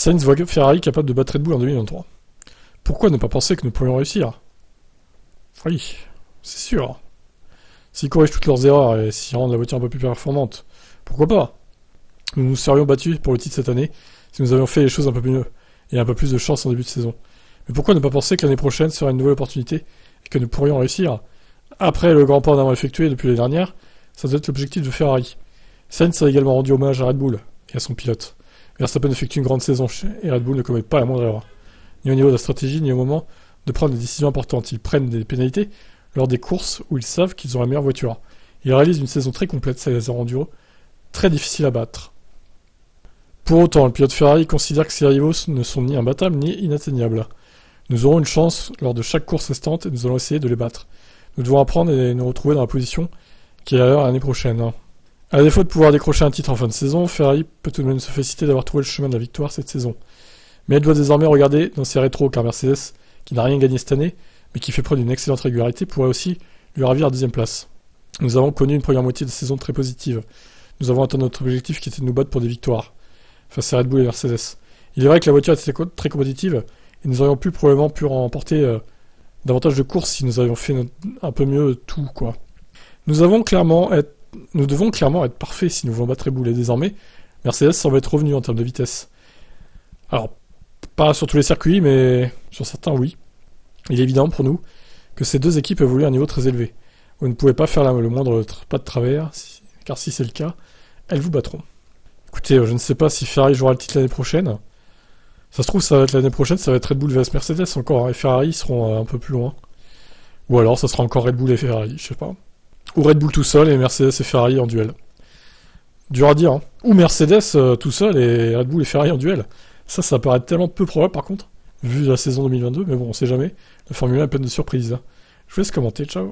Sainz voit Ferrari capable de battre Red Bull en 2023. Pourquoi ne pas penser que nous pourrions réussir? Oui, c'est sûr. S'ils corrigent toutes leurs erreurs et s'ils rendent la voiture un peu plus performante, pourquoi pas? Nous nous serions battus pour le titre cette année si nous avions fait les choses un peu mieux et un peu plus de chance en début de saison. Mais pourquoi ne pas penser que l'année prochaine sera une nouvelle opportunité et que nous pourrions réussir? Après le grand pas en avant effectué depuis l'année dernière, ça doit être l'objectif de Ferrari. Sainz a également rendu hommage à Red Bull et à son pilote. Verstappen effectue une grande saison et Red Bull ne commet pas la moindre erreur. Ni au niveau de la stratégie, ni au moment de prendre des décisions importantes. Ils prennent des pénalités lors des courses où ils savent qu'ils ont la meilleure voiture. Ils réalisent une saison très complète, ça les a rendus très difficiles à battre. Pour autant, le pilote Ferrari considère que ses rivaux ne sont ni imbattables ni inatteignables. Nous aurons une chance lors de chaque course restante et nous allons essayer de les battre. Nous devons apprendre et nous retrouver dans la position qui est la leur l'année prochaine. À défaut de pouvoir décrocher un titre en fin de saison, Ferrari peut tout de même se féliciter d'avoir trouvé le chemin de la victoire cette saison. Mais elle doit désormais regarder dans ses rétros, car Mercedes, qui n'a rien gagné cette année, mais qui fait preuve d'une excellente régularité, pourrait aussi lui ravir la deuxième place. Nous avons connu une première moitié de saison très positive. Nous avons atteint notre objectif qui était de nous battre pour des victoires, face à Red Bull et Mercedes. Il est vrai que la voiture était très compétitive, et nous aurions probablement pu remporter davantage de courses si nous avions fait un peu mieux tout, quoi. Nous devons clairement être parfaits si nous voulons battre Red Bull, et désormais, Mercedes semble être revenu en termes de vitesse. Alors, pas sur tous les circuits, mais sur certains, oui. Il est évident pour nous que ces deux équipes évoluent à un niveau très élevé. Vous ne pouvez pas faire le moindre pas de travers, car si c'est le cas, elles vous battront. Écoutez, je ne sais pas si Ferrari jouera le titre l'année prochaine. Ça se trouve, ça va être l'année prochaine, ça va être Red Bull vs Mercedes encore, et Ferrari seront un peu plus loin. Ou alors, ça sera encore Red Bull et Ferrari, je sais pas. Ou Red Bull tout seul et Mercedes et Ferrari en duel. Dur à dire, hein. Ou Mercedes tout seul et Red Bull et Ferrari en duel. Ça paraît tellement peu probable par contre, vu la saison 2022, mais bon, on sait jamais. La Formule 1 est pleine de surprises. Je vous laisse commenter, ciao.